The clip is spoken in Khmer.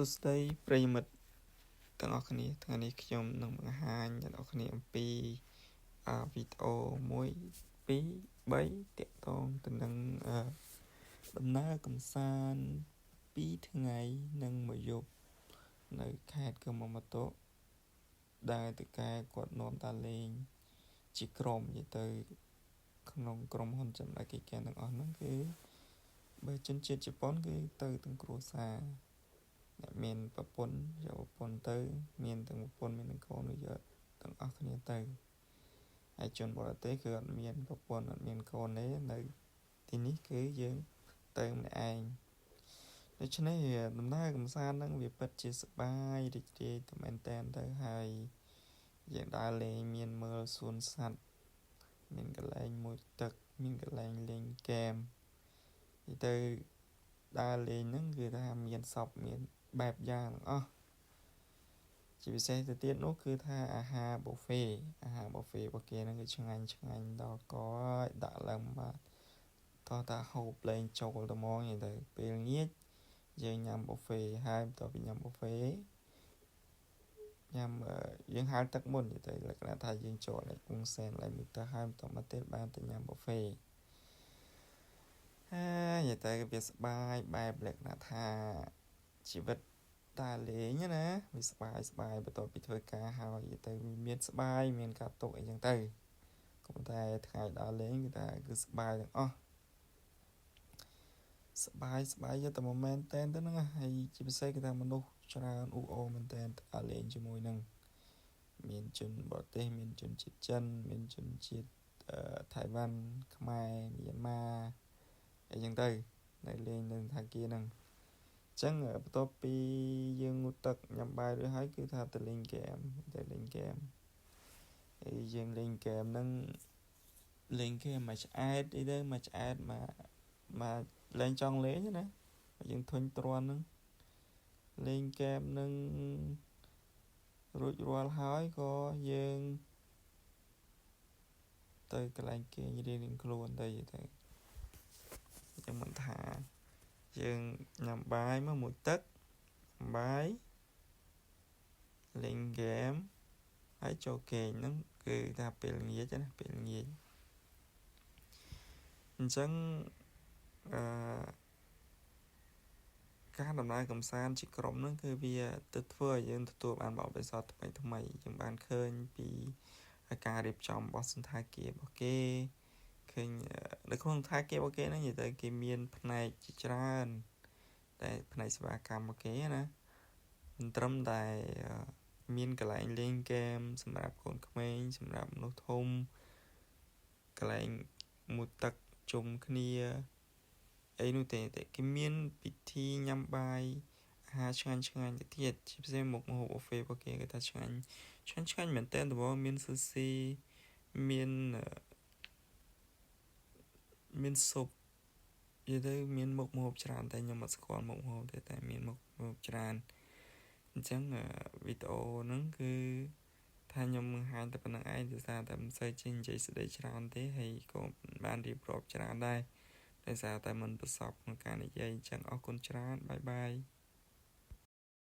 សុស្ដីប្រិយមិត្តទាំងអស់គ្នាថ្ងៃនេះខ្ញុំនឹងបង្ហាញអ្នកនរគ្នាអំពីវីដេអូ1 2 3តាក់ទងទៅនឹងដំណើរកម្សាន្ត2ថ្ងៃនិងមួយយប់នៅខេត្តកំពង់ម៉ាតុដែលតកែគាត់នាំតាលេងជាក្រុមនិយាយទៅក្នុងក្រុមហ៊ុនចំណាយកិច្ចការទាំងអស់ហ្នឹងគឺបើជនជាតិជប៉ុនគឺទៅទាំងគ្រួសារអ្នកមានប្រពន្ធយកប្រពន្ធទៅមានទាំងប្រពន្ធមានទាំងកូនយកទាំងអស់គ្នាទៅហើយជនបរទេសគឺអត់មានប្រពន្ធអត់មានកូនទេនៅទីនេះគឺយើងទៅម្នាក់ឯងដូច្នេះដំណើរកម្សាន្តហ្នឹងវាពិតជាសប្បាយរីករាយតែមែនតើទៅហើយយើងដើរលេងមានមើលសួនសត្វមានកន្លែងមួយទឹកមានកន្លែងលេងហ្គេមទៅដើរលេងហ្នឹងគឺថាមានសពមានបែបយ៉ាងទាំងអស់ជាពិសេសទៅទៀតនោះគឺថាអាហារប៊ូហ្វេរបស់គេហ្នឹងគឺឆ្ងាញ់ដល់កឲ្យដាក់ឡើងបាទតោះតាហូបលេងចូលទៅហ្មងហ្នឹងទៅពេលងាចយើងញ៉ាំប៊ូហ្វេហើយបន្ទាប់ពីញ៉ាំប៊ូហ្វេញ៉ាំយើងហៅទឹកមុនទៅលក្ខណៈថាយើងចូលលេងអ៊ុងសែនឡើងមួយទៅហើយបន្ទាប់មកទៀតបានទៅញ៉ាំប៊ូហ្វេហើយទៅវាសប្បាយបែបលក្ខណៈថាជីវិតតាលេងណាវាសប្បាយបន្ទាប់ពីធ្វើការហើយទៅមានសប្បាយមានការទុកអីចឹងទៅក៏ប៉ុន្តែថ្ងៃដើរលេងគឺថាគឺសប្បាយទាំងអស់សប្បាយយកតែមួយមែនតែនទៅហ្នឹងហើយជាពិសេសគឺថាមនុស្សច្រើនអ៊ូអរមែនតែនដើរលេងជាមួយនឹងមានជនបរទេសមានជនជាតិចិនមានជនជាតិថៃវ៉ាន់ខ្មែរមីយ៉ាន់ម៉ាអីចឹងទៅនៅលេងនៅថាគារហ្នឹងចឹងបន្ទាប់ពីយើងងូតទឹកញ៉ាំបាយរួចហើយគឺថាទៅលេងហ្គេមហើយយើងលេងហ្គេមហ្នឹងលេងហ្គេមមួយឆ្អែតអីទៅមួយឆ្អែតមកលេងចង់លេងណាយើងធុញទ្រាន់ហ្នឹងលេងហ្គេមហ្នឹងរួចរាល់ហើយក៏យើងទៅកន្លែងគេងរៀងខ្លួនទៅខ្ញុំមិនថាយើងញ៉ាំបាយមកមួយទឹកបាយលេងហ្គេមហើយចូលគេងហ្នឹងគឺថាពេលល្ងាចណាពេលល្ងាចអញ្ចឹងការដំណើរកម្សាន្តជាក្រុមហ្នឹងគឺវាទៅធ្វើឲ្យយើងទទួលបានបទពិសោធន៍ថ្មីយើងបានឃើញពីការរៀបចំរបស់សន្តាគាររបស់គេឃើញនៅក្នុងសន្តាគាររបស់គេហ្នឹងនិយាយទៅគេមានផ្នែកជាច្រើនតែផ្នែកសេវាកម្មរបស់គេណាមិនត្រឹមតែមានកន្លែងលេងហ្គេមសម្រាប់កូនក្មេងសម្រាប់មនុស្សធំកន្លែងមួយទឹកជុំគ្នាអីនោះទេគេមានពិធីញ៉ាំបាយអាហារឆ្ងាញ់ទៅទៀតជាពិសេសមុខម្ហូបប៊ូហ្វេរបស់គេគឺថាឆ្ងាញ់មែនតើដំបូងមានស៊ូស៊ីមានស៊ុបនិយាយទៅមានមុខម្ហូបច្រើនតែខ្ញុំអត់ស្គាល់មុខម្ហូបទេតែមានមុខម្ហូបច្រើនអញ្ចឹងវីដេអូហ្នឹងគឺថាខ្ញុំបង្ហាញតែប៉ុណ្្នឹងឯងដោយសារតែមិនសូវចេះនិយាយស្ដីច្រើនទេហើយក៏បានរៀបរាប់ច្រើនដែរដោយសារតែមិនប្រសពក្នុងការនិយាយអញ្ចឹងអរគុណច្រើនបាយ